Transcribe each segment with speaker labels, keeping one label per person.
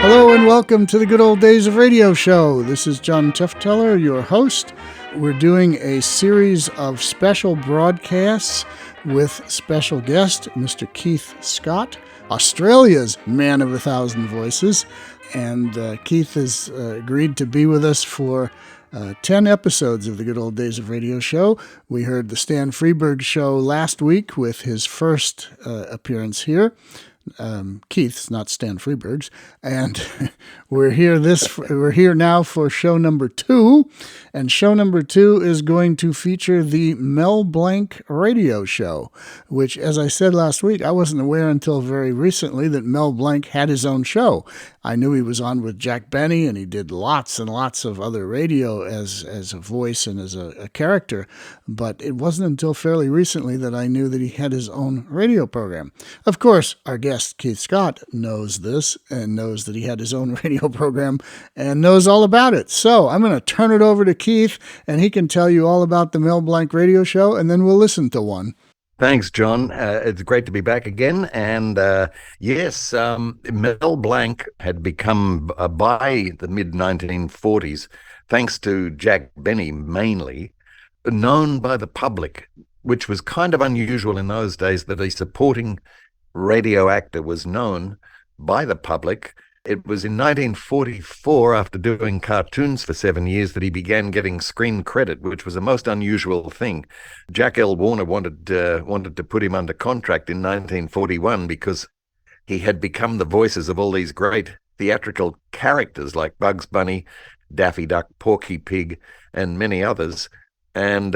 Speaker 1: Hello and welcome to the Good Old Days of Radio Show. This is John Tefteller, your host. We're doing a series of special broadcasts with special guest, Mr. Keith Scott, Australia's man of 1,000 voices. And Keith has agreed to be with us for 10 episodes of the Good Old Days of Radio Show. We heard the Stan Freberg show last week with his first appearance here. Keith's, not Stan Freberg's, and we're here now for show number 2, and show number 2 is going to feature the Mel Blanc radio show, which, as I said last week, I wasn't aware until very recently that Mel Blanc had his own show. I knew he was on with Jack Benny, and he did lots and lots of other radio as a voice and as a character, but it wasn't until fairly recently that I knew that he had his own radio program. Of course, our guest Keith Scott knows this and knows that he had his own radio program and knows all about it. So I'm going to turn it over to Keith, and he can tell you all about the Mel Blanc radio show, and then we'll listen to one.
Speaker 2: Thanks, John. It's great to be back again. And yes, Mel Blanc had become, by the mid-1940s, thanks to Jack Benny mainly, known by the public, which was kind of unusual in those days that a supporting radio actor was known by the public. It was in 1944, after doing cartoons for 7 years, that he began getting screen credit, which was a most unusual thing. Jack L. Warner wanted to put him under contract in 1941 because he had become the voices of all these great theatrical characters like Bugs Bunny, Daffy Duck, Porky Pig, and many others. And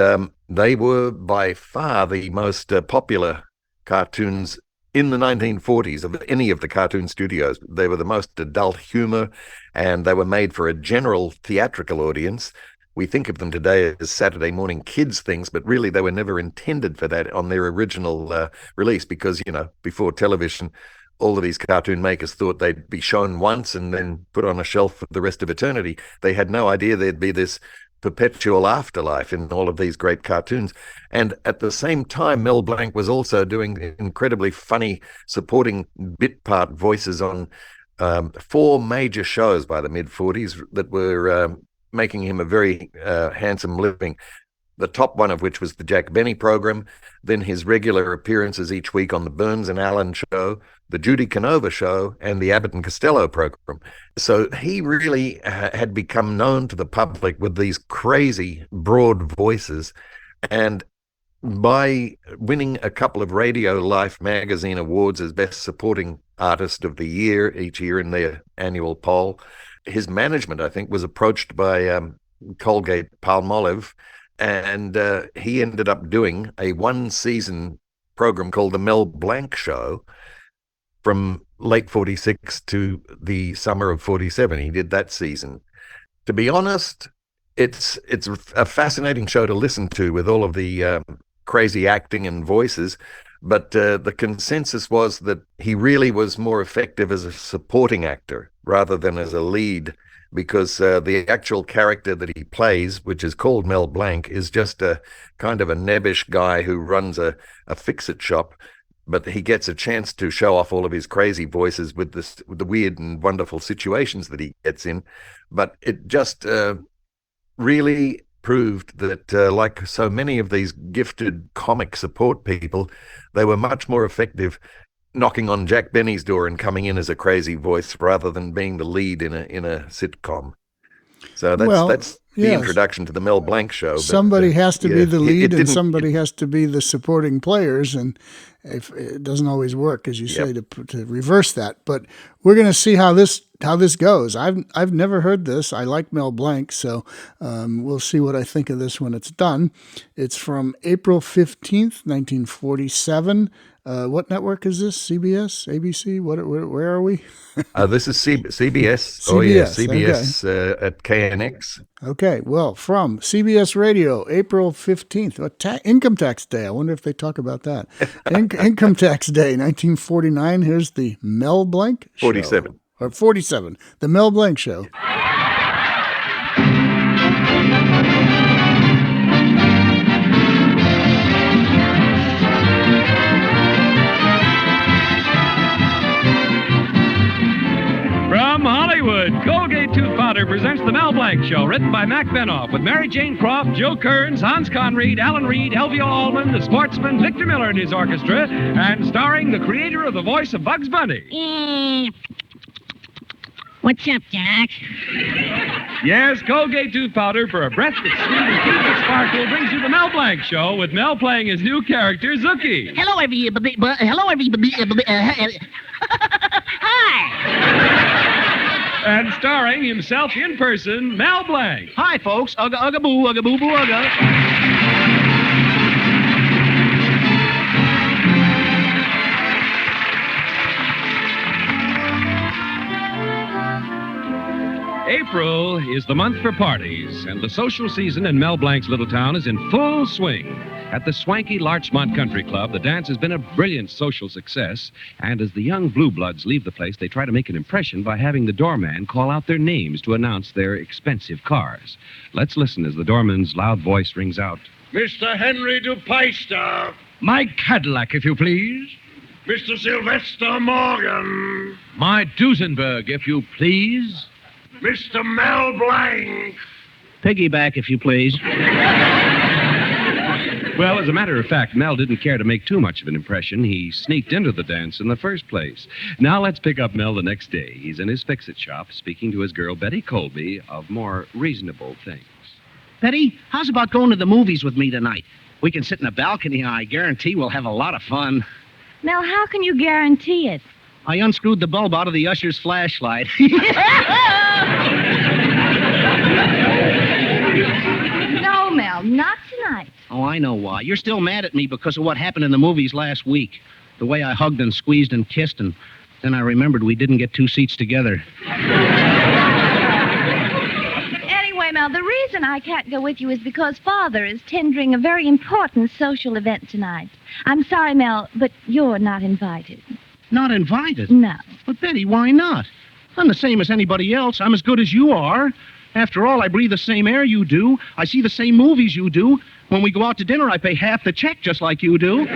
Speaker 2: they were by far the most popular cartoons in the 1940s of any of the cartoon studios. They were the most adult humor, and they were made for a general theatrical audience. We think of them today as Saturday morning kids things, but really they were never intended for that on their original release because, before television, all of these cartoon makers thought they'd be shown once and then put on a shelf for the rest of eternity. They had no idea there'd be this perpetual afterlife in all of these great cartoons. And at the same time, Mel Blanc was also doing incredibly funny supporting bit part voices on 4 major shows by the mid-40s that were making him a very handsome living. The top one of which was the Jack Benny program, then his regular appearances each week on the Burns and Allen show, the Judy Canova show, and the Abbott and Costello program. So he really had become known to the public with these crazy broad voices. And by winning a couple of Radio Life magazine awards as Best Supporting Artist of the Year each year in their annual poll, his management, I think, was approached by Colgate-Palmolive, and he ended up doing a 1-season program called The Mel Blanc Show from late 46 to the summer of 47. He did that season. To be honest, it's a fascinating show to listen to with all of the crazy acting and voices, but the consensus was that he really was more effective as a supporting actor rather than as a lead, because the actual character that he plays, which is called Mel Blanc, is just a kind of a nebbish guy who runs a fix-it shop, but he gets a chance to show off all of his crazy voices with the weird and wonderful situations that he gets in. But it just really proved that, like so many of these gifted comic support people, they were much more effective knocking on Jack Benny's door and coming in as a crazy voice rather than being the lead in a sitcom. So that's the introduction to the Mel Blanc show.
Speaker 1: Somebody has to be the lead, and somebody has to be the supporting players, and if it doesn't always work, as you say, to reverse that. But we're going to see how this goes. I've never heard this. I like Mel Blanc, so we'll see what I think of this when it's done. It's from April 15th, 1947. What network is this? CBS? ABC? Where are we?
Speaker 2: This is CBS. Oh, yeah, CBS okay. At KNX.
Speaker 1: Okay, well, from CBS Radio, April 15th, Income Tax Day. I wonder if they talk about that. Income Tax Day, 1949. Here's the Mel Blanc show.
Speaker 2: 47.
Speaker 1: Or 47, the Mel Blanc Show.
Speaker 3: From Hollywood Mel Blanc Show, written by Mac Benoff, with Mary Jane Croft, Joe Kearns, Hans Conried, Alan Reed, Elvia Allman, the sportsman, Victor Miller and his orchestra, and starring the creator of the voice of Bugs Bunny.
Speaker 4: What's up, Doc?
Speaker 3: Yes, Colgate tooth powder for a breath that's sweet and teeth that sparkle brings you the Mel Blanc Show, with Mel playing his new character, Zookie.
Speaker 4: Hello, everybody. Hi.
Speaker 3: And starring himself in person, Mel Blanc.
Speaker 5: Hi, folks. Ugga, ugga, boo, ugga, boo, boo, ugga.
Speaker 3: April is the month for parties, and the social season in Mel Blanc's little town is in full swing. At the swanky Larchmont Country Club, the dance has been a brilliant social success, and as the young blue bloods leave the place, they try to make an impression by having the doorman call out their names to announce their expensive cars. Let's listen as the doorman's loud voice rings out.
Speaker 6: Mr. Henry DuPeister.
Speaker 3: My Cadillac, if you please.
Speaker 6: Mr. Sylvester Morgan.
Speaker 3: My Duesenberg, if you please.
Speaker 6: Mr. Mel Blanc.
Speaker 5: Piggyback, if you please.
Speaker 3: Well, as a matter of fact, Mel didn't care to make too much of an impression. He sneaked into the dance in the first place. Now let's pick up Mel the next day. He's in his fix-it shop speaking to his girl, Betty Colby, of more reasonable things.
Speaker 5: Betty, how's about going to the movies with me tonight? We can sit in a balcony, and I guarantee we'll have a lot of fun.
Speaker 7: Mel, how can you guarantee it?
Speaker 5: I unscrewed the bulb out of the usher's flashlight.
Speaker 7: No, Mel, not tonight.
Speaker 5: Oh, I know why. You're still mad at me because of what happened in the movies last week. The way I hugged and squeezed and kissed, and then I remembered we didn't get two seats together.
Speaker 7: Anyway, Mel, the reason I can't go with you is because Father is tendering a very important social event tonight. I'm sorry, Mel, but you're not invited.
Speaker 5: Not invited?
Speaker 7: No.
Speaker 5: But, Betty, why not? I'm the same as anybody else. I'm as good as you are. After all, I breathe the same air you do. I see the same movies you do. When we go out to dinner, I pay half the check just like you do.
Speaker 7: No,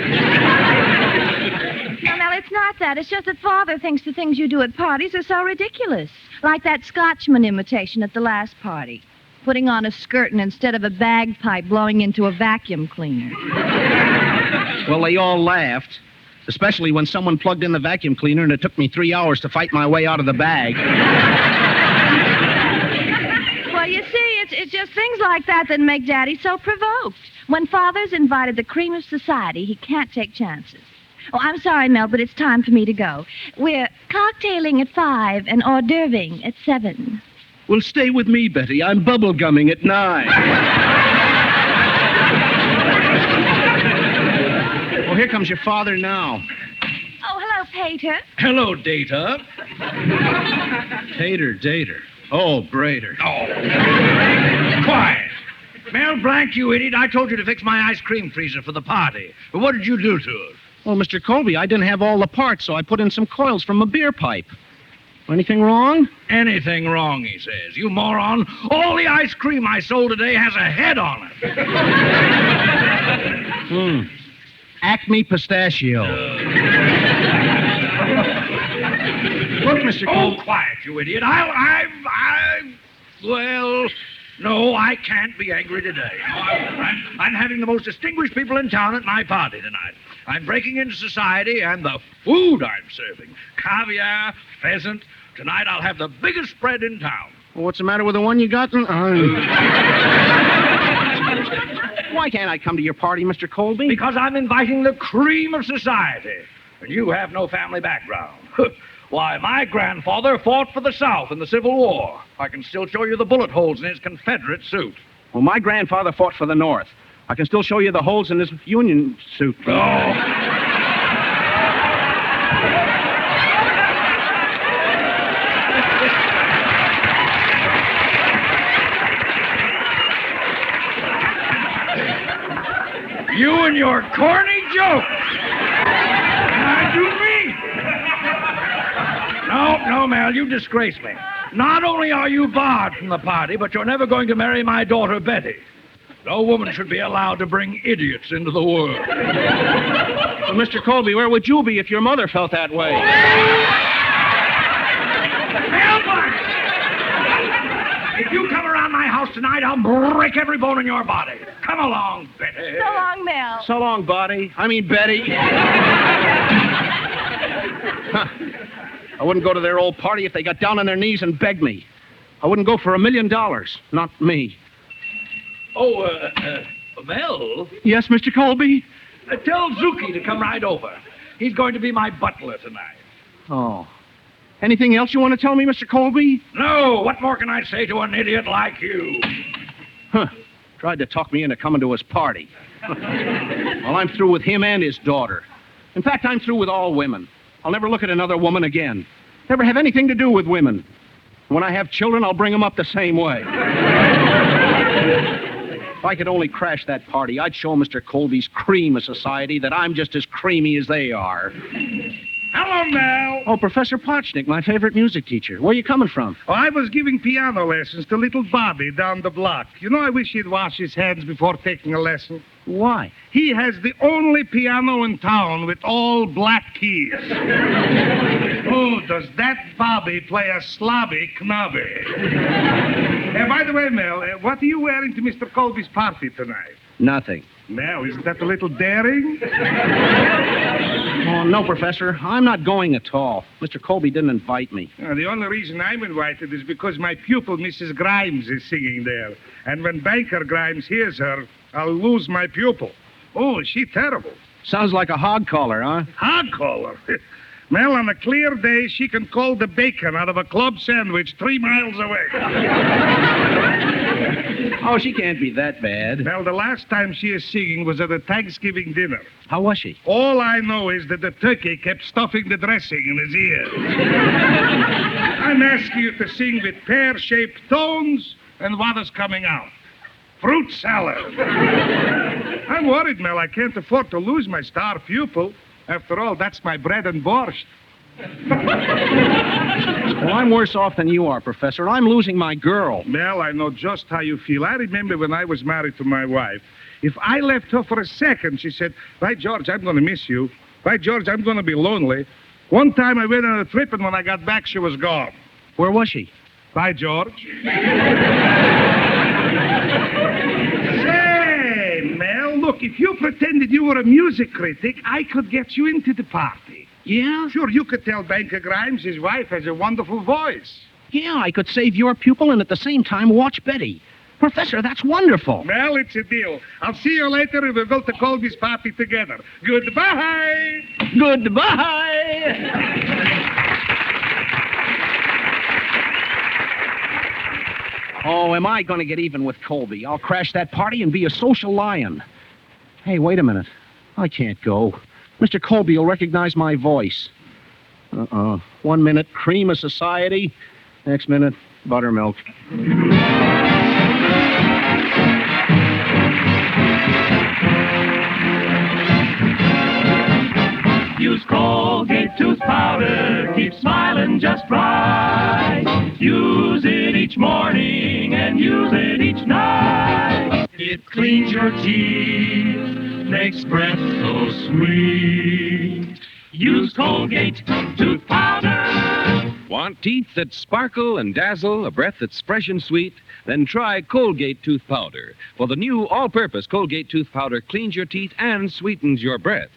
Speaker 7: Mel, it's not that. It's just that Father thinks the things you do at parties are so ridiculous. Like that Scotchman imitation at the last party. Putting on a skirt and instead of a bagpipe blowing into a vacuum cleaner.
Speaker 5: Well, they all laughed. Especially when someone plugged in the vacuum cleaner and it took me 3 hours to fight my way out of the bag.
Speaker 7: Well, you see, it's just things like that that make Daddy so provoked. When Father's invited the cream of society, he can't take chances. Oh, I'm sorry, Mel, but it's time for me to go. We're cocktailing at 5 and hors d'oeuvring at 7.
Speaker 5: Well, stay with me, Betty. I'm bubblegumming at 9. Well, here comes your father now.
Speaker 7: Oh, hello, Pater.
Speaker 6: Hello, Data.
Speaker 5: Dater. Oh, Brader.
Speaker 6: Oh. Quiet. Mel Blanc, you idiot. I told you to fix my ice cream freezer for the party. But what did you do to it?
Speaker 5: Well, Mr. Colby, I didn't have all the parts, so I put in some coils from a beer pipe. Anything wrong?
Speaker 6: Anything wrong, he says. You moron. All the ice cream I sold today has a head on it.
Speaker 5: Acme Pistachio. Look, Mr. Colby.
Speaker 6: Oh, quiet, you idiot. Well, no, I can't be angry today. I'm having the most distinguished people in town at my party tonight. I'm breaking into society, and the food I'm serving, caviar, pheasant. Tonight I'll have the biggest spread in town.
Speaker 5: Well, what's the matter with the one you got? Why can't I come to your party, Mr. Colby?
Speaker 6: Because I'm inviting the cream of society, and you have no family background. Why, my grandfather fought for the South in the Civil War. I can still show you the bullet holes in his Confederate suit.
Speaker 5: Well, my grandfather fought for the North. I can still show you the holes in his Union suit.
Speaker 6: Oh. You and your corny jokes. I do me. No, Mel, you disgrace me. Not only are you barred from the party, but you're never going to marry my daughter, Betty. No woman should be allowed to bring idiots into the world.
Speaker 5: Well, Mr. Colby, where would you be if your mother felt that way?
Speaker 6: Mel Blanc! If you come around tonight, I'll break every bone in your body. Come along, Betty.
Speaker 7: So long, Mel.
Speaker 5: So long, Betty. Betty. I wouldn't go to their old party if they got down on their knees and begged me. I wouldn't go for $1 million. Not me.
Speaker 6: Oh, Mel?
Speaker 5: Yes, Mr. Colby?
Speaker 6: Tell Zuki to come right over. He's going to be my butler tonight.
Speaker 5: Oh. Anything else you want to tell me, Mr. Colby?
Speaker 6: No, what more can I say to an idiot like you?
Speaker 5: Tried to talk me into coming to his party. Well, I'm through with him and his daughter. In fact, I'm through with all women. I'll never look at another woman again. Never have anything to do with women. When I have children, I'll bring them up the same way. If I could only crash that party, I'd show Mr. Colby's cream of society that I'm just as creamy as they are.
Speaker 6: Hello, Mel.
Speaker 5: Oh, Professor Potchnick, my favorite music teacher. Where are you coming from?
Speaker 8: Oh, I was giving piano lessons to little Bobby down the block. You know, I wish he'd wash his hands before taking a lesson.
Speaker 5: Why?
Speaker 8: He has the only piano in town with all black keys. Oh, does that Bobby play a slobby knobby? By the way, Mel, what are you wearing to Mr. Colby's party tonight?
Speaker 5: Nothing.
Speaker 8: Mel, isn't that a little daring?
Speaker 5: Oh, no, Professor. I'm not going at all. Mr. Colby didn't invite me.
Speaker 8: The only reason I'm invited is because my pupil, Mrs. Grimes, is singing there. And when Banker Grimes hears her, I'll lose my pupil. Oh, is she terrible?
Speaker 5: Sounds like a hog caller, huh?
Speaker 8: Hog caller? Mel, on a clear day, she can call the bacon out of a club sandwich 3 miles away.
Speaker 5: Oh, she can't be that bad.
Speaker 8: Mel, the last time she is singing was at a Thanksgiving dinner.
Speaker 5: How was she?
Speaker 8: All I know is that the turkey kept stuffing the dressing in his ear. I'm asking you to sing with pear-shaped tones, and what is coming out? Fruit salad. I'm worried, Mel. I can't afford to lose my star pupil. After all, that's my bread and borscht.
Speaker 5: Well, I'm worse off than you are, Professor. I'm losing my girl.
Speaker 8: Mel, I know just how you feel. I remember when I was married to my wife. If I left her for a second, she said, "By George, I'm going to miss you. By George, I'm going to be lonely." One time I went on a trip, and when I got back, she was gone.
Speaker 5: Where was she?
Speaker 8: By George. Say, Mel, look, if you pretended you were a music critic, I could get you into the party.
Speaker 5: Yeah?
Speaker 8: Sure, you could tell Banker Grimes his wife has a wonderful voice.
Speaker 5: Yeah, I could save your pupil and at the same time watch Betty. Professor, that's wonderful.
Speaker 8: Well, it's a deal. I'll see you later and we'll go to Colby's party together. Goodbye.
Speaker 5: Goodbye. Oh, am I going to get even with Colby? I'll crash that party and be a social lion. Hey, wait a minute. I can't go. Mr. Colby will recognize my voice. 1 minute, cream of society. Next minute, buttermilk.
Speaker 9: Use Colgate tooth powder, keep smiling just right. Use it each morning and use it each night. It cleans your teeth, makes breath so sweet. Use Colgate tooth powder.
Speaker 3: Want teeth that sparkle and dazzle, a breath that's fresh and sweet? Then try Colgate tooth powder. For the new all-purpose Colgate tooth powder cleans your teeth and sweetens your breath.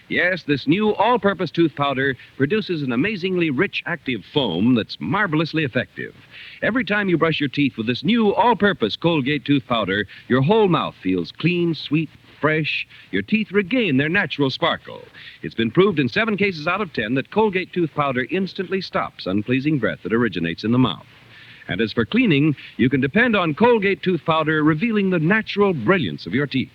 Speaker 3: Yes, this new all-purpose tooth powder produces an amazingly rich, active foam that's marvelously effective. Every time you brush your teeth with this new all-purpose Colgate tooth powder, your whole mouth feels clean, sweet, fresh. Your teeth regain their natural sparkle. It's been proved in 7 cases out of 10 that Colgate tooth powder instantly stops unpleasing breath that originates in the mouth. And as for cleaning, you can depend on Colgate tooth powder revealing the natural brilliance of your teeth.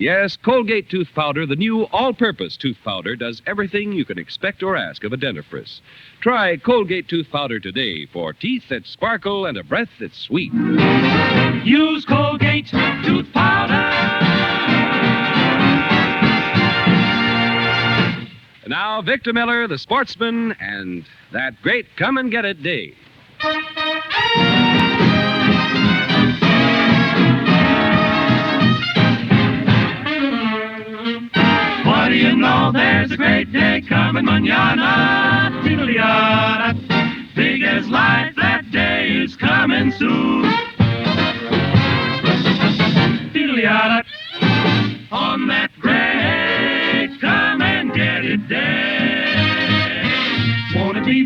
Speaker 3: Yes, Colgate tooth powder, the new all-purpose tooth powder, does everything you can expect or ask of a dentifrice. Try Colgate tooth powder today for teeth that sparkle and a breath that's sweet.
Speaker 9: Use Colgate tooth powder.
Speaker 3: And now, Victor Miller, the sportsman, and that great Come and Get It Day.
Speaker 9: What do you know? There's a great day coming mañana. Tiddly-yada. Big as life, that day is coming soon.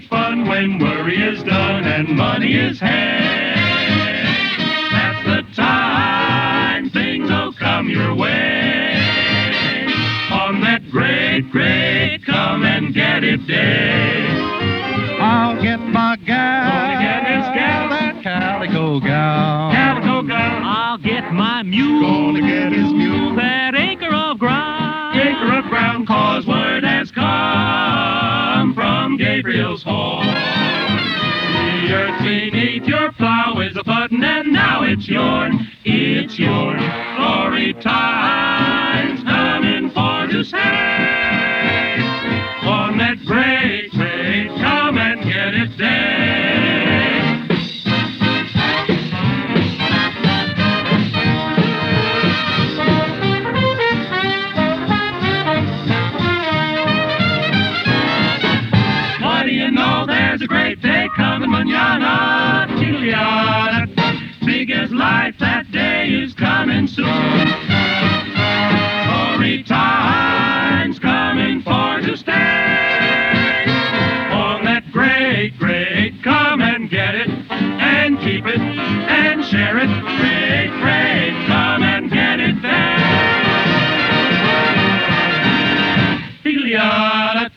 Speaker 9: fun when worry is done and money is had. That's the time things will come your way. On that great, great come and get it day.
Speaker 10: I'll get my gal.
Speaker 9: Gonna get his gal.
Speaker 10: That calico gal.
Speaker 9: Calico gal.
Speaker 11: I'll get my mule.
Speaker 10: Gonna get his mule.
Speaker 11: That acre of ground.
Speaker 9: Acre of ground, cause word has come from Gabriel's horn. The earth beneath your plow is a button, and now it's yourn. It's yourn. Glory time's coming for to stay. On that great, great come and get it day. What do you know? There's a great day coming, manana, chiliana. Big as life, that day is coming soon. Glory time's coming for to stay. On that great, great, come and get it, and keep it, and share it. Great, great, come and get it there. Chiliana.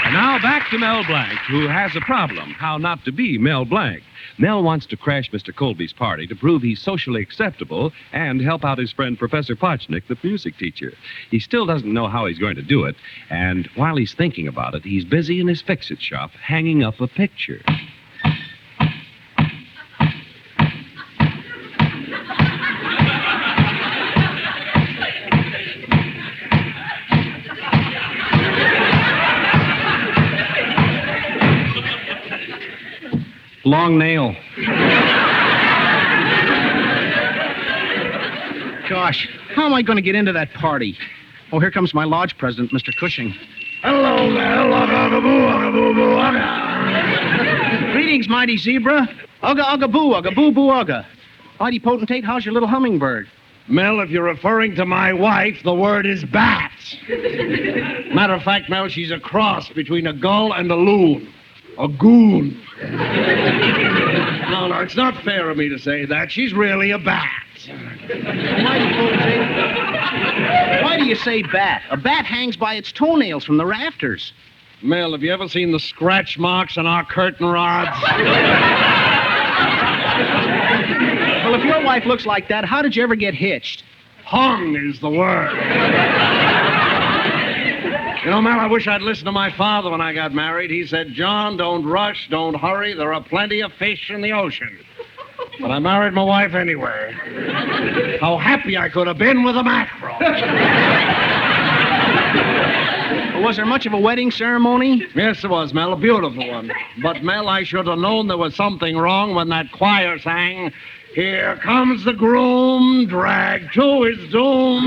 Speaker 3: And now back to Mel Blanc, who has a problem, how not to be Mel Blanc. Mel wants to crash Mr. Colby's party to prove he's socially acceptable and help out his friend Professor Potchnick, the music teacher. He still doesn't know how he's going to do it, and while he's thinking about it, he's busy in his fix-it shop hanging up a picture.
Speaker 5: Long nail. Gosh, how am I going to get into that party? Oh, here comes my lodge president, Mr. Cushing.
Speaker 6: Hello there.
Speaker 5: Greetings, mighty zebra. Ugga, boo, ugga. Mighty potentate, how's your little hummingbird?
Speaker 6: Mel, if you're referring to my wife, the word is bat. Matter of fact, Mel, she's a cross between a gull and a loon. A goon. No, it's not fair of me to say that. She's really a bat.
Speaker 5: Mighty potentate, why do you say bat? A bat hangs by its toenails from the rafters.
Speaker 6: Mel, have you ever seen the scratch marks on our curtain rods?
Speaker 5: Well, if your wife looks like that, how did you ever get hitched?
Speaker 6: Hung is the word. You know, Mel, I wish I'd listened to my father when I got married. He said, John, don't rush, don't hurry. There are plenty of fish in the ocean. But I married my wife anyway. How happy I could have been with a mackerel.
Speaker 5: Was there much of a wedding ceremony?
Speaker 6: Yes, there was, Mel, a beautiful one. But, Mel, I should have known there was something wrong when that choir sang, "Here comes the groom, dragged to his doom.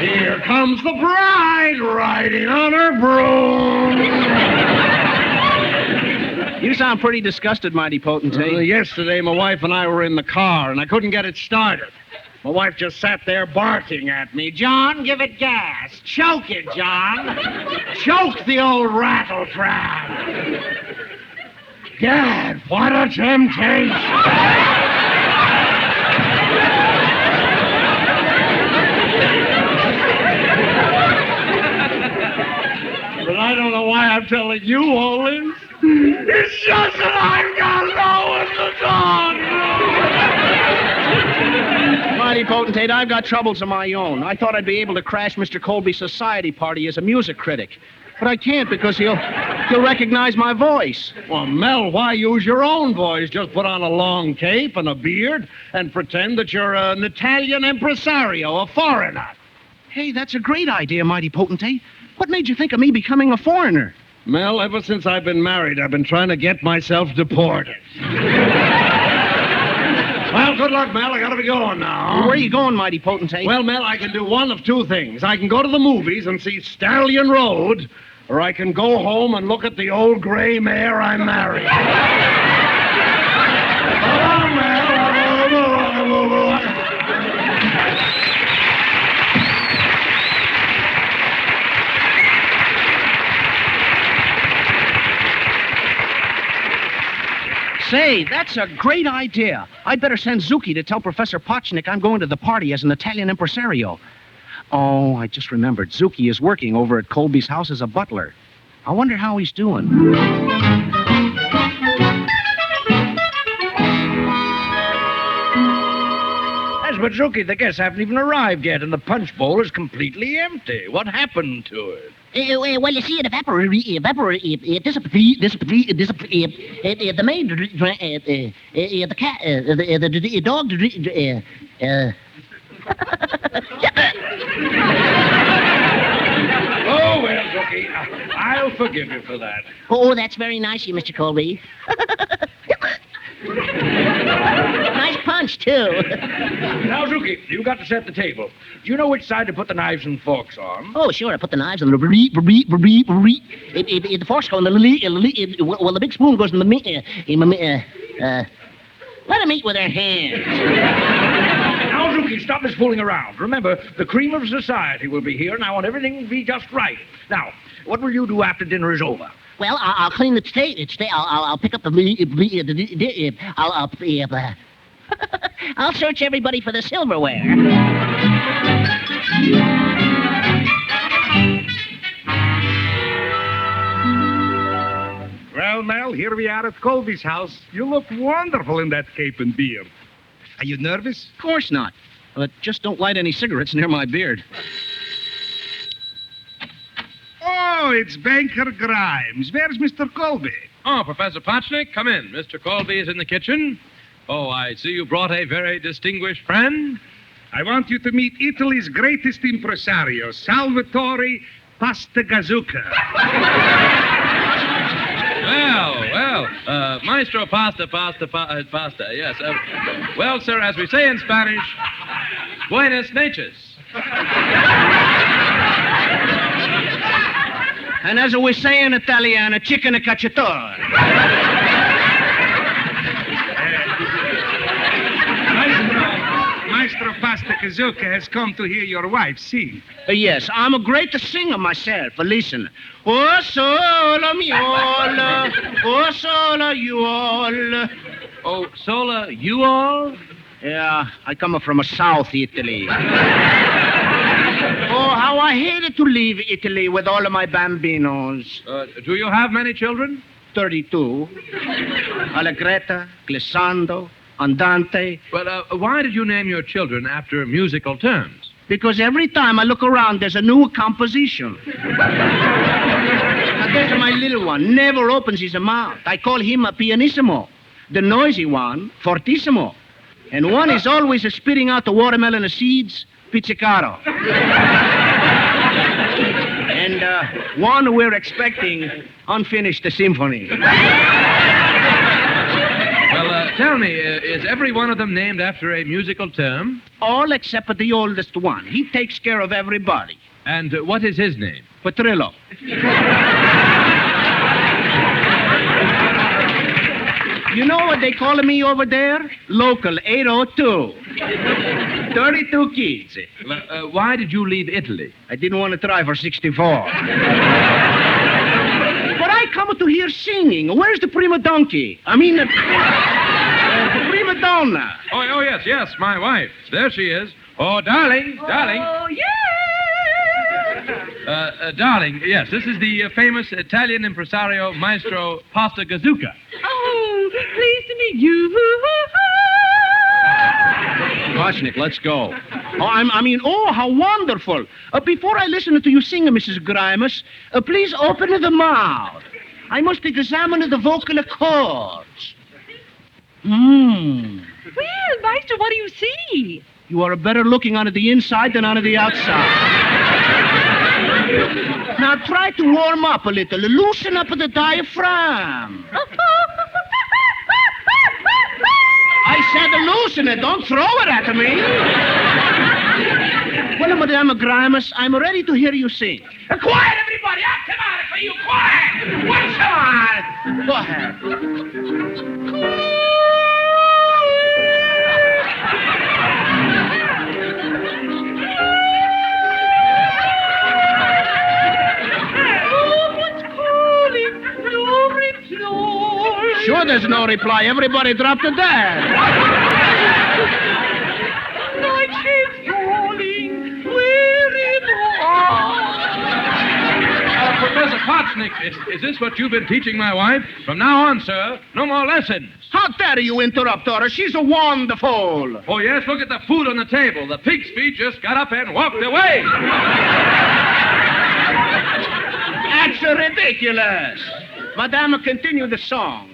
Speaker 6: Here comes the bride, riding on her broom."
Speaker 5: You sound pretty disgusted, mighty potentate.
Speaker 6: Yesterday, my wife and I were in the car, and I couldn't get it started. My wife just sat there barking at me. "John, give it gas. Choke it, John. Choke the old rattle trap." Gad, what a temptation. But I don't know why I'm telling you all this. It's just that I've got low in the dog.
Speaker 5: Mighty potentate, I've got troubles of my own. I thought I'd be able to crash Mr. Colby's society party as a music critic. But I can't because he'll recognize my voice.
Speaker 6: Well, Mel, why use your own voice? Just put on a long cape and a beard and pretend that you're an Italian impresario, a foreigner.
Speaker 5: Hey, that's a great idea, mighty potentate. What made you think of me becoming a foreigner?
Speaker 6: Mel, ever since I've been married, I've been trying to get myself deported. Well, good luck, Mel. I gotta be going now.
Speaker 5: Where are you going, mighty potentate?
Speaker 6: Well, Mel, I can do one of two things. I can go to the movies and see Stallion Road, or I can go home and look at the old gray mare I married. Come on, Mel.
Speaker 5: Say, that's a great idea. I'd better send Zuki to tell Professor Potchnik I'm going to the party as an Italian impresario. Oh, I just remembered. Zuki is working over at Colby's house as a butler. I wonder how he's doing.
Speaker 6: Yes, but Zuki, the guests haven't even arrived yet, and the punch bowl is completely empty. What happened to it?
Speaker 4: Well, you see, it the maid, the cat, the dog,
Speaker 6: Oh, well, Zuki, I'll forgive you for that.
Speaker 4: Oh, that's very nice of you, Mr. Colby. Nice punch, too.
Speaker 6: Now, Zuki, you got to set the table. Do you know which side to put the knives and forks on?
Speaker 4: Oh, sure. I put the knives on the the forks go in the well, the big spoon goes in the let them eat with their hands.
Speaker 6: Now, Zuki, stop this fooling around. Remember, the cream of society will be here, and I want everything to be just right. Now, what will you do after dinner is over?
Speaker 4: Well, I'll clean the state. I'll pick up the I'll search everybody for the silverware.
Speaker 8: Well, Mel, here we are at Colby's house. You look wonderful in that cape and beard. Are you nervous?
Speaker 5: Of course not. But just don't light any cigarettes near my beard.
Speaker 8: Oh, it's Banker Grimes. Where's Mr. Colby?
Speaker 3: Oh, Professor Potchnik, come in. Mr. Colby is in the kitchen. Oh, I see you brought a very distinguished friend.
Speaker 8: I want you to meet Italy's greatest impresario, Salvatore Pastagazuka.
Speaker 3: Well, Maestro Pasta, yes. Well, sir, as we say in Spanish, buenas noches.
Speaker 5: And as we say in Italian, a chicken a cacciatore.
Speaker 8: Maestro Pastagazuka has come to hear your wife sing.
Speaker 5: Yes, I'm a great singer myself. Listen. Oh, sola miola, oh, sola you all.
Speaker 3: Oh, Sola, you all?
Speaker 5: Yeah, I come from South Italy. Oh, how I hated to leave Italy with all of my bambinos.
Speaker 3: Do you have many children?
Speaker 5: 32. Allegretta, Glissando, Andante.
Speaker 3: Well, why did you name your children after musical terms?
Speaker 5: Because every time I look around, there's a new composition. Now, there's my little one. Never opens his mouth. I call him a pianissimo. The noisy one, fortissimo. And one is always spitting out the watermelon seeds, pizzicaro. And one we're expecting unfinished symphony.
Speaker 3: Well, tell me, is every one of them named after a musical term?
Speaker 5: All except for the oldest one. He takes care of everybody.
Speaker 3: And what is his name?
Speaker 5: Petrillo. You know what they call me over there? Local 802. 32 kids.
Speaker 3: Why did you leave Italy?
Speaker 5: I didn't want to try for 64. But I come to hear singing. Where's the prima donkey? I mean, the prima donna.
Speaker 3: Oh, yes, my wife. There she is. Oh, darling.
Speaker 7: Oh, yeah!
Speaker 3: Darling, yes, this is the famous Italian impresario Maestro Pastagazuka.
Speaker 7: Oh, pleased to meet you.
Speaker 5: Potchnik, let's go. Oh, how wonderful. Before I listen to you sing, Mrs. Grimes, please open the mouth. I must examine the vocal cords.
Speaker 7: Well, Maestro, what do you see?
Speaker 5: You are better looking on the inside than on the outside. Now try to warm up a little. Loosen up the diaphragm. I said loosen it. Don't throw it at me. Well, Madame Grimes, I'm ready to hear you sing.
Speaker 6: Quiet, everybody! Come on, for you, quiet! What's on?
Speaker 5: Go ahead. Sure, Oh, there's no reply. Everybody dropped it there.
Speaker 11: Night shades falling, weary
Speaker 3: Professor Kotsnick, is this what you've been teaching my wife? From now on, sir, no more lessons.
Speaker 5: How dare you interrupt her? She's wonderful.
Speaker 3: Oh, yes, look at the food on the table. The pig's feet just got up and walked away.
Speaker 5: That's ridiculous. Madame, continue the song.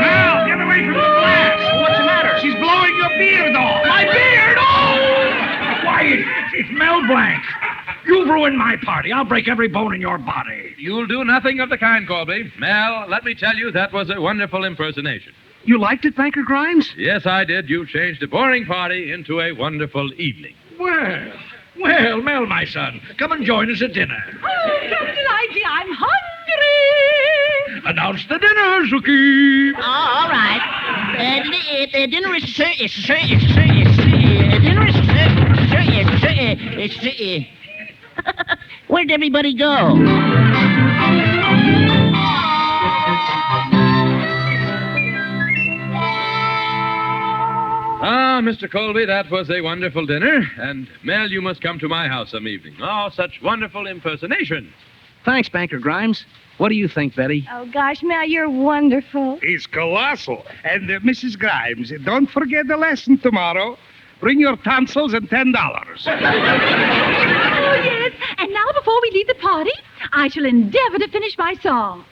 Speaker 8: Mel, get away from the glass.
Speaker 5: What's the matter?
Speaker 8: She's blowing your beard off.
Speaker 5: My beard! Oh!
Speaker 6: Why, it's Mel Blanc. You've ruined my party. I'll break every bone in your body.
Speaker 3: You'll do nothing of the kind, Colby. Mel, let me tell you, that was a wonderful impersonation.
Speaker 5: You liked it, Banker Grimes?
Speaker 3: Yes, I did. You changed a boring party into a wonderful evening.
Speaker 6: Well, Mel, my son, come and join us at dinner.
Speaker 7: Oh, Captain Ivy, I'm hungry.
Speaker 6: Announce the dinner, Zuki.
Speaker 4: Oh, all right. Dinner is Where'd everybody go?
Speaker 3: Ah, Mr. Colby, that was a wonderful dinner. And, Mel, you must come to my house some evening. Oh, such wonderful impersonations.
Speaker 5: Thanks, Banker Grimes. What do you think, Betty?
Speaker 7: Oh, gosh, Mel, you're wonderful.
Speaker 8: He's colossal. And Mrs. Grimes, don't forget the lesson tomorrow. Bring your tonsils and $10.
Speaker 7: Oh, yes. And now, before we leave the party, I shall endeavor to finish my song.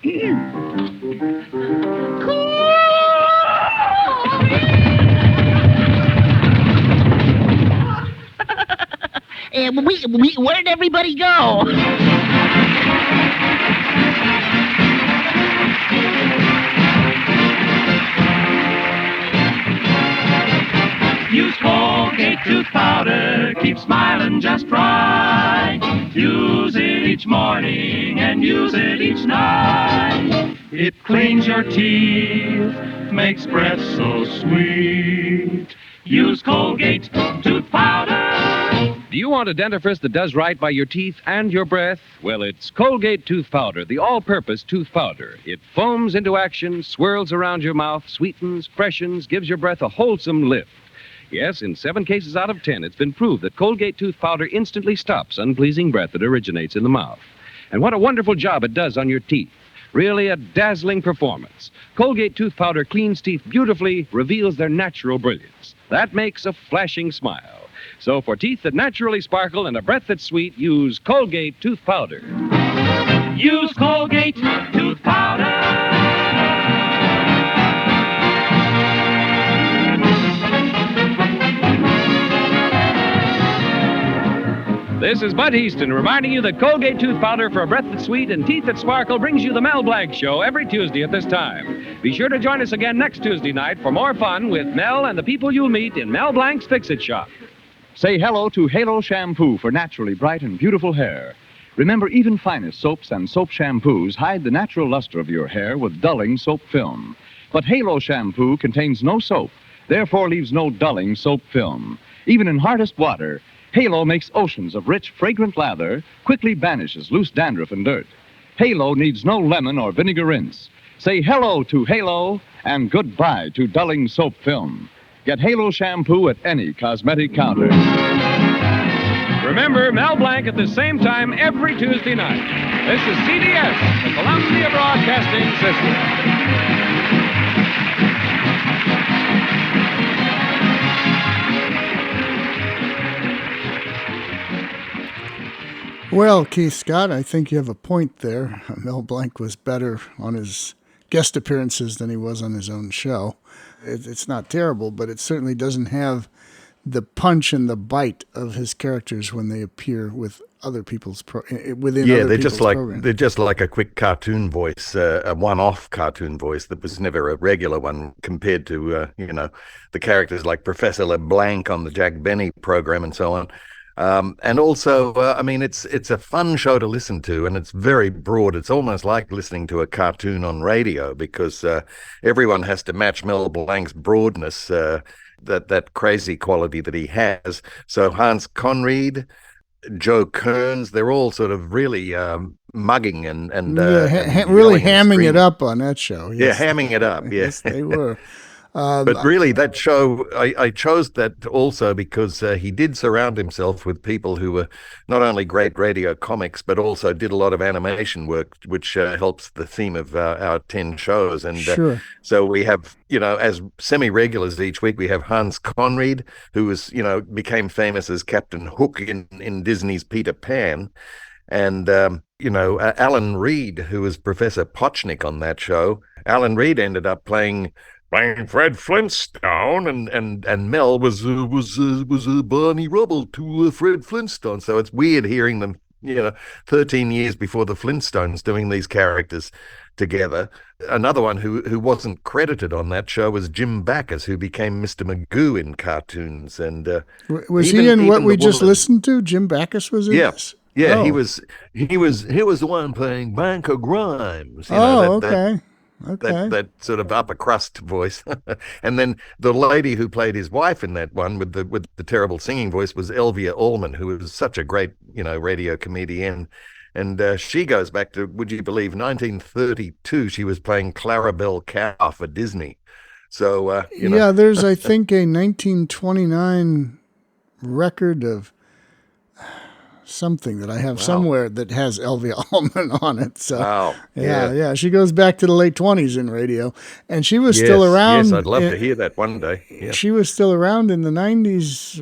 Speaker 4: Where'd everybody go?
Speaker 9: Use Colgate tooth powder, keep smiling just right. Use it each morning and use it each night. It cleans your teeth, makes breath so sweet. Use Colgate tooth powder.
Speaker 3: Do you want a dentifrice that does right by your teeth and your breath? Well, it's Colgate Tooth Powder, the all-purpose tooth powder. It foams into action, swirls around your mouth, sweetens, freshens, gives your breath a wholesome lift. Yes, in 7 cases out of 10, it's been proved that Colgate Tooth Powder instantly stops unpleasing breath that originates in the mouth. And what a wonderful job it does on your teeth. Really a dazzling performance. Colgate Tooth Powder cleans teeth beautifully, reveals their natural brilliance. That makes a flashing smile. So for teeth that naturally sparkle and a breath that's sweet, use Colgate Tooth Powder.
Speaker 9: Use Colgate tooth powder.
Speaker 3: This is Bud Easton reminding you that Colgate Tooth Powder for a breath that's sweet and teeth that sparkle brings you the Mel Blanc Show every Tuesday at this time. Be sure to join us again next Tuesday night for more fun with Mel and the people you'll meet in Mel Blanc's Fix-It Shop.
Speaker 12: Say hello to Halo Shampoo for naturally bright and beautiful hair. Remember, even finest soaps and soap shampoos hide the natural luster of your hair with dulling soap film. But Halo Shampoo contains no soap, therefore leaves no dulling soap film. Even in hardest water, Halo makes oceans of rich, fragrant lather, quickly banishes loose dandruff and dirt. Halo needs no lemon or vinegar rinse. Say hello to Halo and goodbye to dulling soap film. Get Halo Shampoo at any cosmetic counter.
Speaker 3: Remember, Mel Blanc at the same time every Tuesday night. This is CBS, the Columbia Broadcasting System.
Speaker 1: Well, Keith Scott, I think you have a point there. Mel Blanc was better on his guest appearances than he was on his own show. It's not terrible, but it certainly doesn't have the punch and the bite of his characters when they appear with other people's within other people's programs.
Speaker 2: They're just like a quick cartoon voice, a one-off cartoon voice that was never a regular one compared to the characters like Professor LeBlanc on the Jack Benny program and so on. And also, it's a fun show to listen to, and it's very broad. It's almost like listening to a cartoon on radio because everyone has to match Mel Blanc's broadness, that crazy quality that he has. So Hans Conried, Joe Kearns, they're all sort of really mugging and
Speaker 1: really
Speaker 2: yelling and
Speaker 1: hamming it
Speaker 2: screaming.
Speaker 1: up on that show. Yes,
Speaker 2: Yeah, hamming it up. Yeah.
Speaker 1: Yes, they were.
Speaker 2: But really, that show, I chose that also because he did surround himself with people who were not only great radio comics, but also did a lot of animation work, which helps the theme of our 10 shows. And
Speaker 1: Sure.
Speaker 2: so we have, as semi-regulars each week, we have Hans Conried, who was, became famous as Captain Hook in Disney's Peter Pan. And, Alan Reed, who was Professor Potchnick on that show. Alan Reed ended up playing Fred Flintstone, and Mel was Barney Rubble to Fred Flintstone. So it's weird hearing them, 13 years before the Flintstones doing these characters together. Another one who wasn't credited on that show was Jim Backus, who became Mr. Magoo in cartoons. And
Speaker 1: was he in what we just listened to? Jim Backus was in this?
Speaker 2: Yeah,
Speaker 1: Oh.
Speaker 2: he was the one playing Banker Grimes.
Speaker 1: Okay.
Speaker 2: That sort of upper crust voice. And then the lady who played his wife in that one with the terrible singing voice was Elvia Allman, who was such a great, radio comedian. And she goes back to, would you believe, 1932. She was playing Clarabelle Cow for Disney. So,
Speaker 1: Yeah, there's, I think, a 1929 record of something that I have somewhere that has Elvia Allman on it. So,
Speaker 2: wow.
Speaker 1: Yeah. She goes back to the late 20s in radio. And she was still around.
Speaker 2: Yes, I'd love to hear that one day. Yeah.
Speaker 1: She was still around in the 90s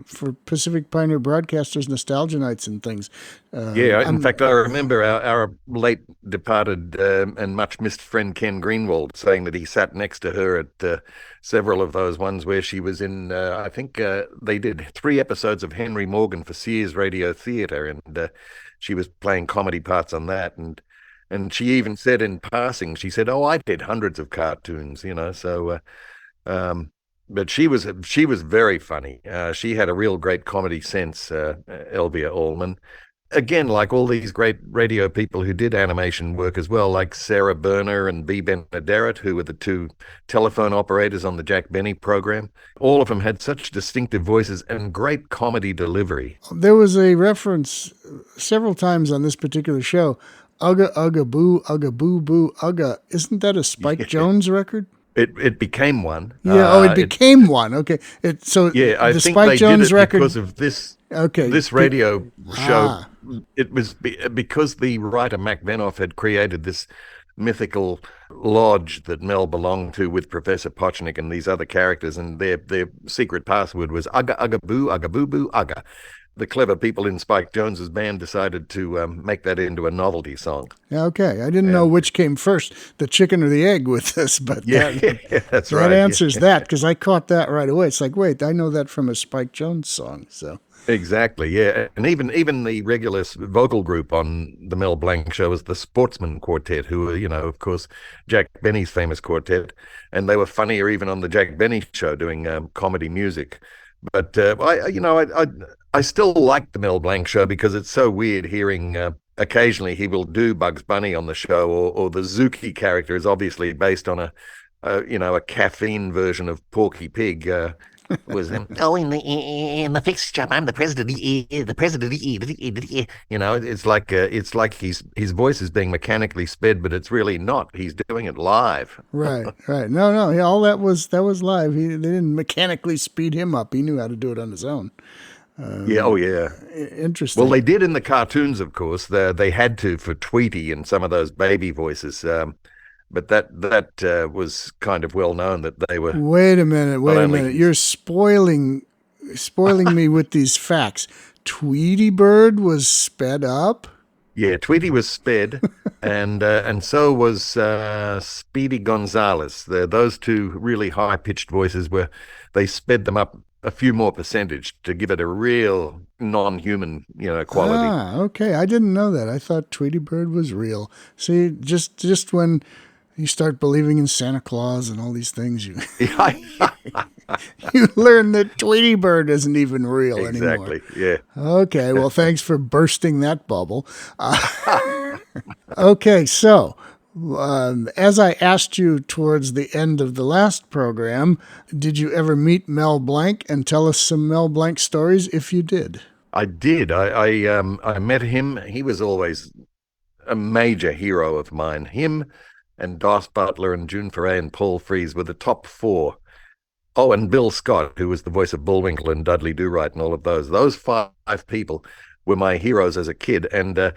Speaker 1: for Pacific Pioneer Broadcasters Nostalgia Nights and things.
Speaker 2: In fact, I remember our late departed and much missed friend Ken Greenwald saying that he sat next to her at several of those ones where she was in, I think they did 3 episodes of Henry Morgan for Sears Radio Theatre, and she was playing comedy parts on that. And she even said in passing, she said, "Oh, I did hundreds of cartoons," so... but she was very funny. She had a real great comedy sense, Elvia Allman. Again, like all these great radio people who did animation work as well, like Sarah Berner and B. Benaderet, who were the 2 telephone operators on the Jack Benny program. All of them had such distinctive voices and great comedy delivery.
Speaker 1: There was a reference several times on this particular show, Ugga, Ugga, Boo, Ugga, Boo, Boo, Ugga. Isn't that a Spike Jones record?
Speaker 2: It became one.
Speaker 1: Yeah, it became one. Okay.
Speaker 2: I
Speaker 1: the
Speaker 2: think
Speaker 1: Spike
Speaker 2: they
Speaker 1: Jones
Speaker 2: did it
Speaker 1: record
Speaker 2: because of this.
Speaker 1: Okay.
Speaker 2: This radio show, it was because the writer Mac Venoff had created this mythical lodge that Mel belonged to with Professor Potchnick and these other characters, and their secret password was Ugga, Ugga, Boo, Ugga, Boo, Boo, Ugga. The clever people in Spike Jones's band decided to make that into a novelty song.
Speaker 1: Okay, I didn't know which came first, the chicken or the egg with this, but
Speaker 2: that's right.
Speaker 1: That answers that, because I caught that right away. It's like, wait, I know that from a Spike Jones song. So
Speaker 2: exactly, yeah, and even the regular vocal group on the Mel Blanc show was the Sportsman Quartet, who were, of course, Jack Benny's famous quartet, and they were funnier even on the Jack Benny show doing comedy music. But I still like the Mel Blanc show because it's so weird hearing occasionally he will do Bugs Bunny on the show, or the Zuki character is obviously based on a caffeine version of Porky Pig. Was in the fixed job, I'm the president. The president. It's like his voice is being mechanically sped, but it's really not. He's doing it live.
Speaker 1: Right. No. Yeah, all that was live. They didn't mechanically speed him up. He knew how to do it on his own. Interesting.
Speaker 2: Well, they did in the cartoons, of course. They had to for Tweety and some of those baby voices. But that was kind of well known that they were.
Speaker 1: Wait a minute. You're spoiling me with these facts. Tweety Bird was sped up?
Speaker 2: Yeah, Tweety was sped, and so was Speedy Gonzales. Those 2 really high-pitched voices they sped them up a few more percentage to give it a real non-human, quality.
Speaker 1: Okay. I didn't know that. I thought Tweety Bird was real. See, just when you start believing in Santa Claus and all these things, you learn that Tweety Bird isn't even real anymore.
Speaker 2: Exactly, yeah.
Speaker 1: Okay, well, thanks for bursting that bubble. Okay, so as I asked you towards the end of the last program, did you ever meet Mel Blanc and tell us some Mel Blanc stories if you did?
Speaker 2: I did. I met him. He was always a major hero of mine. Him and Doss Butler and June Foray and Paul Frees were the top four. Oh, and Bill Scott, who was the voice of Bullwinkle and Dudley Do-Right and all of those. Those five people were my heroes as a kid. And to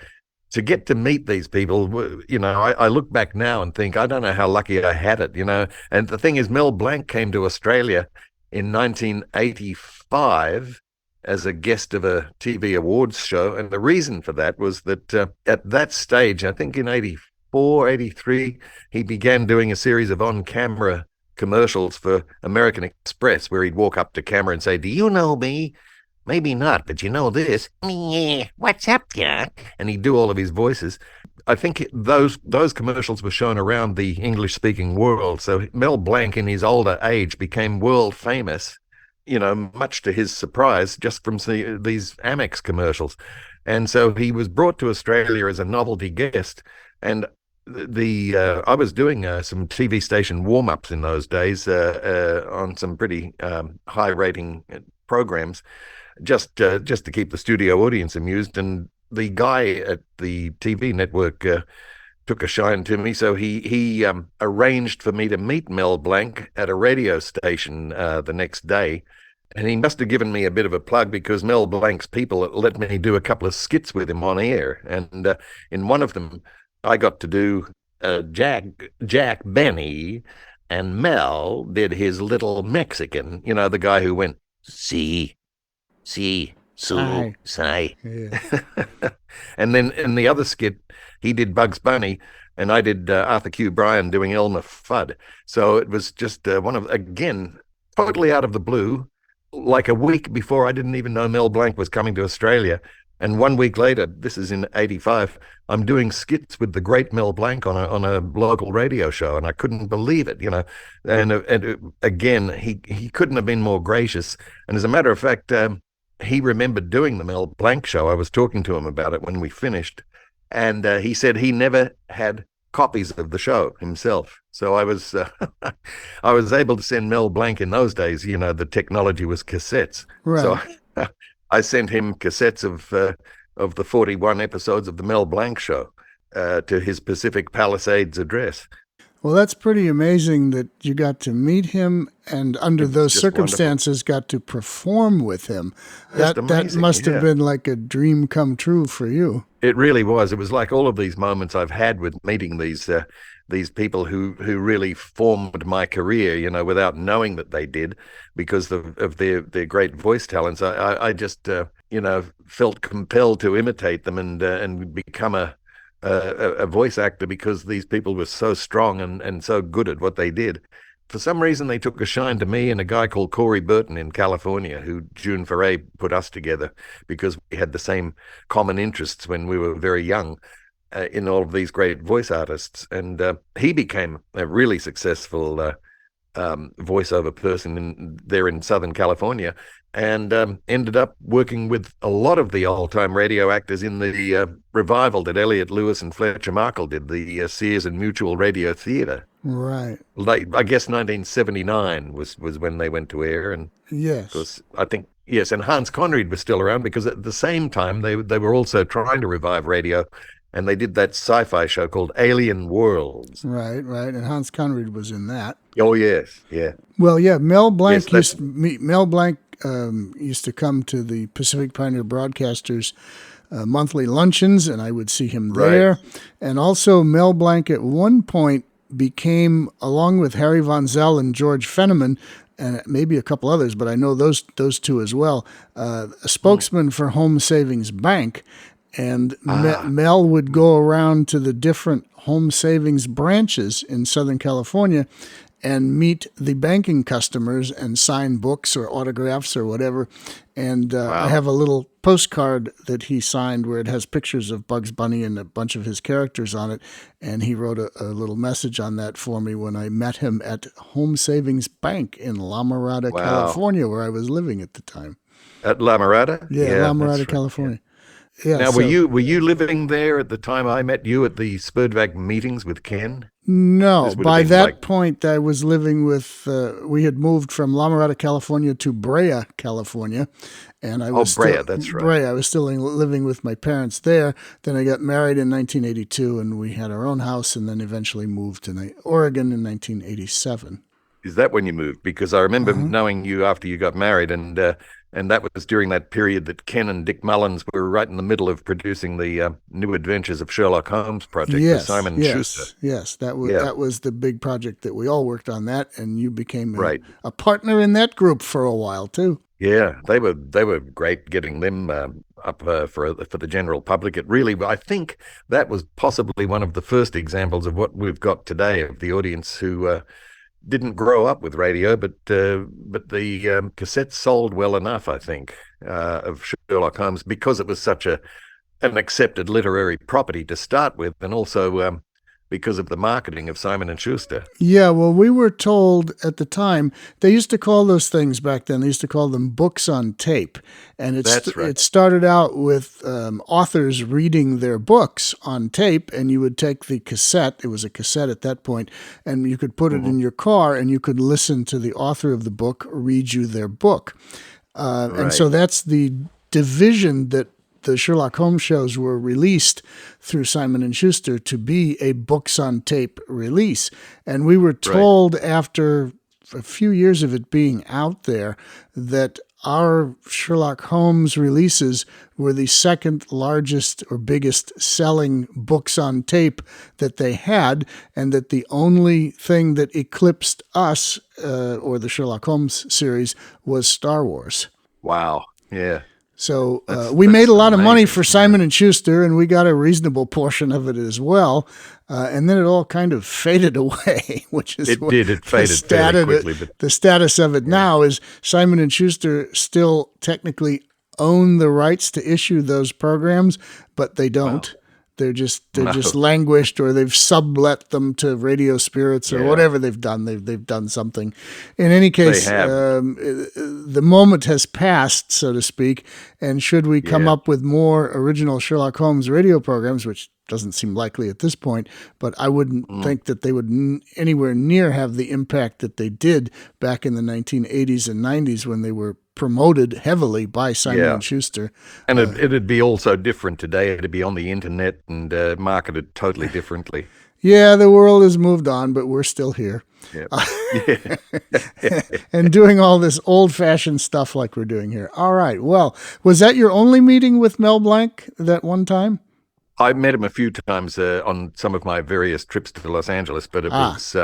Speaker 2: get to meet these people, you know, I look back now and think, I don't know how lucky I had it, you know. And the thing is, Mel Blanc came to Australia in 1985 as a guest of a TV awards show. And the reason for that was that at that stage, I think in 84, 83, he began doing a series of on-camera commercials for American Express where he'd walk up to camera and say, "Do you know me? Maybe not, but you know this. Yeah, what's up, Jack?" And he'd do all of his voices. I think those commercials were shown around the English-speaking world. So Mel Blanc, in his older age, became world famous, you know, much to his surprise, just from these Amex commercials. And so he was brought to Australia as a novelty guest. And I was doing some TV station warm-ups in those days on some pretty high-rating programs, just to keep the studio audience amused. And the guy at the TV network took a shine to me, so he arranged for me to meet Mel Blanc at a radio station the next day. And he must have given me a bit of a plug because Mel Blanc's people let me do a couple of skits with him on air. And in one of them, I got to do Jack Benny, and Mel did his little Mexican, you know, the guy who went, "Si, su, sai." Yeah. And then in the other skit, he did Bugs Bunny, and I did Arthur Q. Bryan doing Elmer Fudd. So it was just again, totally out of the blue. Like a week before, I didn't even know Mel Blanc was coming to Australia. And 1 week later, this is in 85, I'm doing skits with the great Mel Blanc on a local radio show, and I couldn't believe it, you know. And again, he couldn't have been more gracious. And as a matter of fact, he remembered doing the Mel Blanc show. I was talking to him about it when we finished, and he said he never had copies of the show himself. So I was I was able to send Mel Blanc in those days. You know, the technology was cassettes. Right. So I sent him cassettes of the 41 episodes of the Mel Blanc show to his Pacific Palisades address.
Speaker 1: Well, that's pretty amazing that you got to meet him and under those circumstances wonderful. Got to perform with him. That must have been like a dream come true for you.
Speaker 2: It really was. It was like all of these moments I've had with meeting these people who really formed my career, you know, without knowing that they did, because of their great voice talents. I just, you know, felt compelled to imitate them and become a voice actor because these people were so strong and so good at what they did. For some reason, they took a shine to me and a guy called Corey Burton in California, who June Foray put us together because we had the same common interests when we were very young in all of these great voice artists. And he became a really successful voiceover person there in Southern California, and ended up working with a lot of the old-time radio actors in the revival that Elliot Lewis and Fletcher Markle did, the Sears and Mutual Radio Theatre.
Speaker 1: Right.
Speaker 2: I guess 1979 was when they went to air. And
Speaker 1: yes.
Speaker 2: Because I think, yes, and Hans Conried was still around because at the same time they were also trying to revive radio, and they did that sci-fi show called Alien Worlds.
Speaker 1: Right, and Hans Conried was in that.
Speaker 2: Oh, yes, yeah.
Speaker 1: Well, yeah, Mel Blanc used to come to the Pacific Pioneer Broadcasters monthly luncheons, and I would see him there. Right. And also Mel Blanc at one point became, along with Harry Von Zell and George Fenneman, and maybe a couple others, but I know those two as well, a spokesman for Home Savings Bank. And Mel would go around to the different home savings branches in Southern California and meet the banking customers and sign books or autographs or whatever. And I have a little postcard that he signed where it has pictures of Bugs Bunny and a bunch of his characters on it. And he wrote a little message on that for me when I met him at Home Savings Bank in La Mirada, California, where I was living at the time.
Speaker 2: At La Mirada?
Speaker 1: Yeah, La Mirada, California. Yeah.
Speaker 2: Now,
Speaker 1: So,
Speaker 2: were you living there at the time I met you at the Spurdvac meetings with Ken?
Speaker 1: no,
Speaker 2: This would have
Speaker 1: by
Speaker 2: been
Speaker 1: that
Speaker 2: like-
Speaker 1: point, I was living with, we had moved from La Mirada, California to Brea, California. And I was
Speaker 2: Brea,
Speaker 1: still,
Speaker 2: that's right.
Speaker 1: Brea. I was still living with my parents there. Then I got married in 1982, and we had our own house, and then eventually moved to Oregon in 1987.
Speaker 2: Is that when you moved? Because I remember
Speaker 1: Uh-huh.
Speaker 2: knowing you after you got married, and that was during that period that Ken and Dick Mullins were right in the middle of producing the New Adventures of Sherlock Holmes project with Simon and Schuster.
Speaker 1: Yes, that was the big project that we all worked on that, and you became a partner in that group for a while too.
Speaker 2: Yeah, they were great getting them up for the general public. It really, I think that was possibly one of the first examples of what we've got today of the audience who didn't grow up with radio, but the cassettes sold well enough, I think, of Sherlock Holmes because it was such an accepted literary property to start with, and also because of the marketing of Simon and Schuster.
Speaker 1: Yeah, well, we were told at the time, they used to call those things back then, they used to call them books on tape. And
Speaker 2: That's right.
Speaker 1: It started out with authors reading their books on tape, and you would take the cassette, it was a cassette at that point, and you could put it in your car, and you could listen to the author of the book read you their book. And so that's the division that the Sherlock Holmes shows were released through Simon and Schuster to be a books on tape release. And we were told after a few years of it being out there that our Sherlock Holmes releases were the second largest or biggest selling books on tape that they had, and that the only thing that eclipsed us or the Sherlock Holmes series was Star Wars.
Speaker 2: Wow. Yeah.
Speaker 1: So we made a lot of money for Simon and Schuster, and we got a reasonable portion of it as well. And then it all kind of faded away, which is
Speaker 2: It faded fairly quickly. But
Speaker 1: the status of it now is Simon and Schuster still technically own the rights to issue those programs, but they don't.
Speaker 2: Wow.
Speaker 1: They're just languished, or they've sublet them to Radio Spirits or whatever they've done. They've done something. In any case, the moment has passed, so to speak. And should we come up with more original Sherlock Holmes radio programs, which doesn't seem likely at this point, but I wouldn't think that they would anywhere near have the impact that they did back in the 1980s and 90s when they were promoted heavily by Simon and Schuster.
Speaker 2: And it'd be also different today. It'd be on the internet and marketed totally differently.
Speaker 1: Yeah, the world has moved on, but we're still here.
Speaker 2: Yep.
Speaker 1: And doing all this old-fashioned stuff like we're doing here. All right. Well, was that your only meeting with Mel Blanc that one time?
Speaker 2: I met him a few times on some of my various trips to Los Angeles, but it was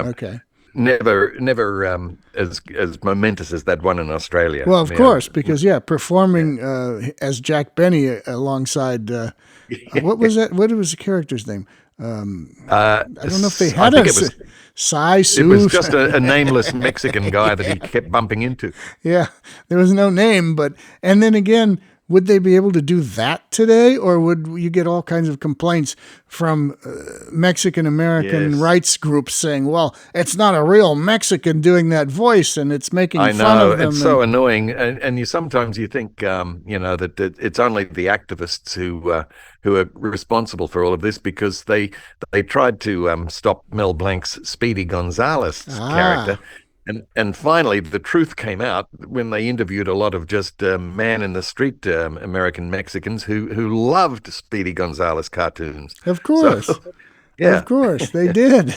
Speaker 2: never as momentous as that one in Australia.
Speaker 1: Well, of course, because performing as Jack Benny alongside what was that? What was the character's name? I don't know if they had Cy Sue.
Speaker 2: It was just a nameless Mexican guy that he kept bumping into.
Speaker 1: Yeah, there was no name, and then again, would they be able to do that today, or would you get all kinds of complaints from Mexican-American rights groups saying, well, it's not a real Mexican doing that voice, and it's making fun of them?
Speaker 2: I know, it's so annoying. And you sometimes think, that it's only the activists who are responsible for all of this, because they tried to stop Mel Blanc's Speedy Gonzales character. And finally, the truth came out when they interviewed a lot of just man-in-the-street American Mexicans who loved Speedy Gonzales cartoons.
Speaker 1: Of course.
Speaker 2: So,
Speaker 1: of course, they did.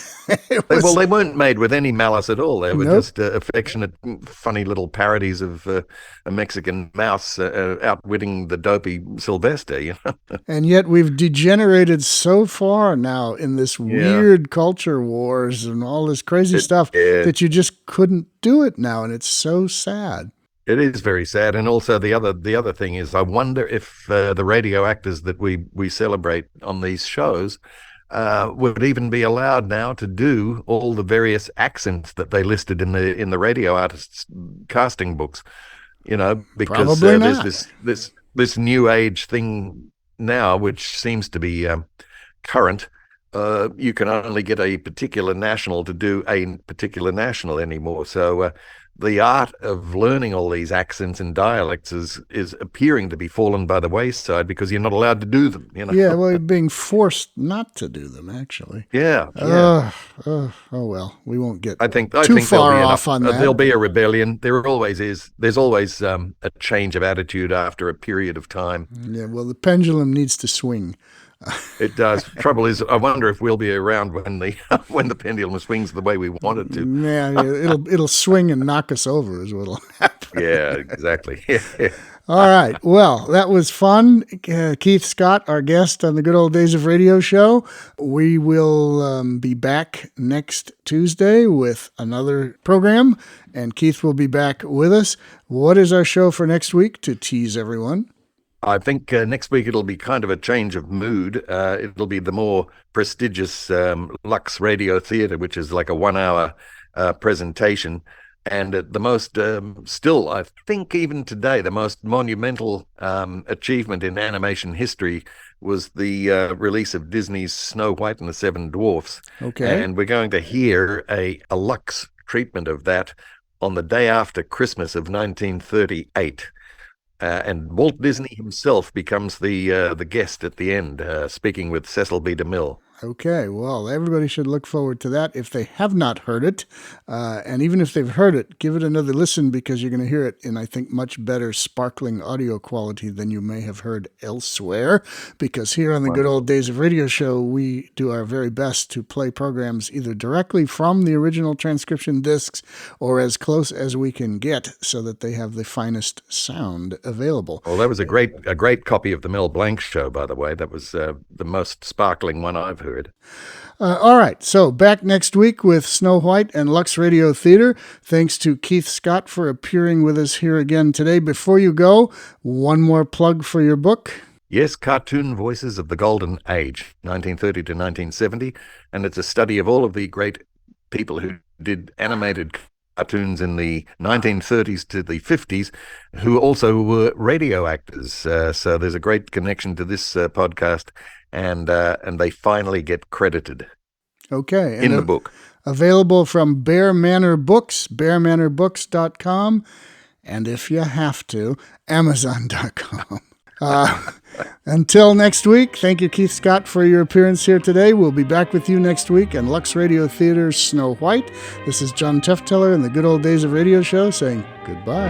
Speaker 2: Well, they weren't made with any malice at all. They were just affectionate, funny little parodies of a Mexican mouse outwitting the dopey Sylvester.
Speaker 1: And yet we've degenerated so far now in this weird culture wars and all this crazy stuff that you just couldn't do it now, and it's so sad.
Speaker 2: It is very sad. And also the other thing is, I wonder if the radio actors that we celebrate on these shows would even be allowed now to do all the various accents that they listed in the radio artists' casting books, because there's this new age thing now, which seems to be current. You can only get a particular national to do a particular national anymore. So the art of learning all these accents and dialects is appearing to be fallen by the wayside because you're not allowed to do them.
Speaker 1: Yeah, well, you're being forced not to do them, actually.
Speaker 2: Yeah.
Speaker 1: Oh well, we won't get
Speaker 2: I think
Speaker 1: too far
Speaker 2: there'll be
Speaker 1: off on that.
Speaker 2: There'll be a rebellion. There always is. There's always a change of attitude after a period of time.
Speaker 1: Yeah, well, the pendulum needs to swing.
Speaker 2: It does. Trouble is, I wonder if we'll be around when the pendulum swings the way we want it to.
Speaker 1: Yeah, it'll swing and knock us over is what'll happen.
Speaker 2: Yeah, exactly.
Speaker 1: All right. Well, that was fun. Keith Scott, our guest on the Good Old Days of Radio show. We will be back next Tuesday with another program, and Keith will be back with us. What is our show for next week to tease everyone?
Speaker 2: I think next week it'll be kind of a change of mood. It'll be the more prestigious Lux Radio Theatre, which is like a 1-hour presentation. And the most, still, I think even today, the most monumental achievement in animation history was the release of Disney's Snow White and the Seven Dwarfs.
Speaker 1: Okay.
Speaker 2: And we're going to hear a Lux treatment of that on the day after Christmas of 1938. And Walt Disney himself becomes the guest at the end, speaking with Cecil B. DeMille.
Speaker 1: Okay, well, everybody should look forward to that if they have not heard it. And even if they've heard it, give it another listen because you're going to hear it in, I think, much better sparkling audio quality than you may have heard elsewhere. Because here on the Good Old Days of Radio show, we do our very best to play programs either directly from the original transcription discs or as close as we can get so that they have the finest sound available.
Speaker 2: Well, that was a great copy of the Mel Blanc show, by the way. That was the most sparkling one I've heard.
Speaker 1: All right, so back next week with Snow White and Lux Radio Theater. Thanks to Keith Scott for appearing with us here again today. Before you go, one more plug for your book.
Speaker 2: Yes, Cartoon Voices of the Golden Age, 1930 to 1970, and it's a study of all of the great people who did animated cartoons in the 1930s to the 50s, who also were radio actors. So there's a great connection to this podcast. And they finally get credited.
Speaker 1: Okay.
Speaker 2: In the book.
Speaker 1: Available from Bear Manor Books, bearmaноrbooks.com, and if you have to, Amazon.com. Until next week, thank you, Keith Scott, for your appearance here today. We'll be back with you next week on Lux Radio Theater's Snow White. This is John Tefteller in the Good Old Days of Radio show saying goodbye.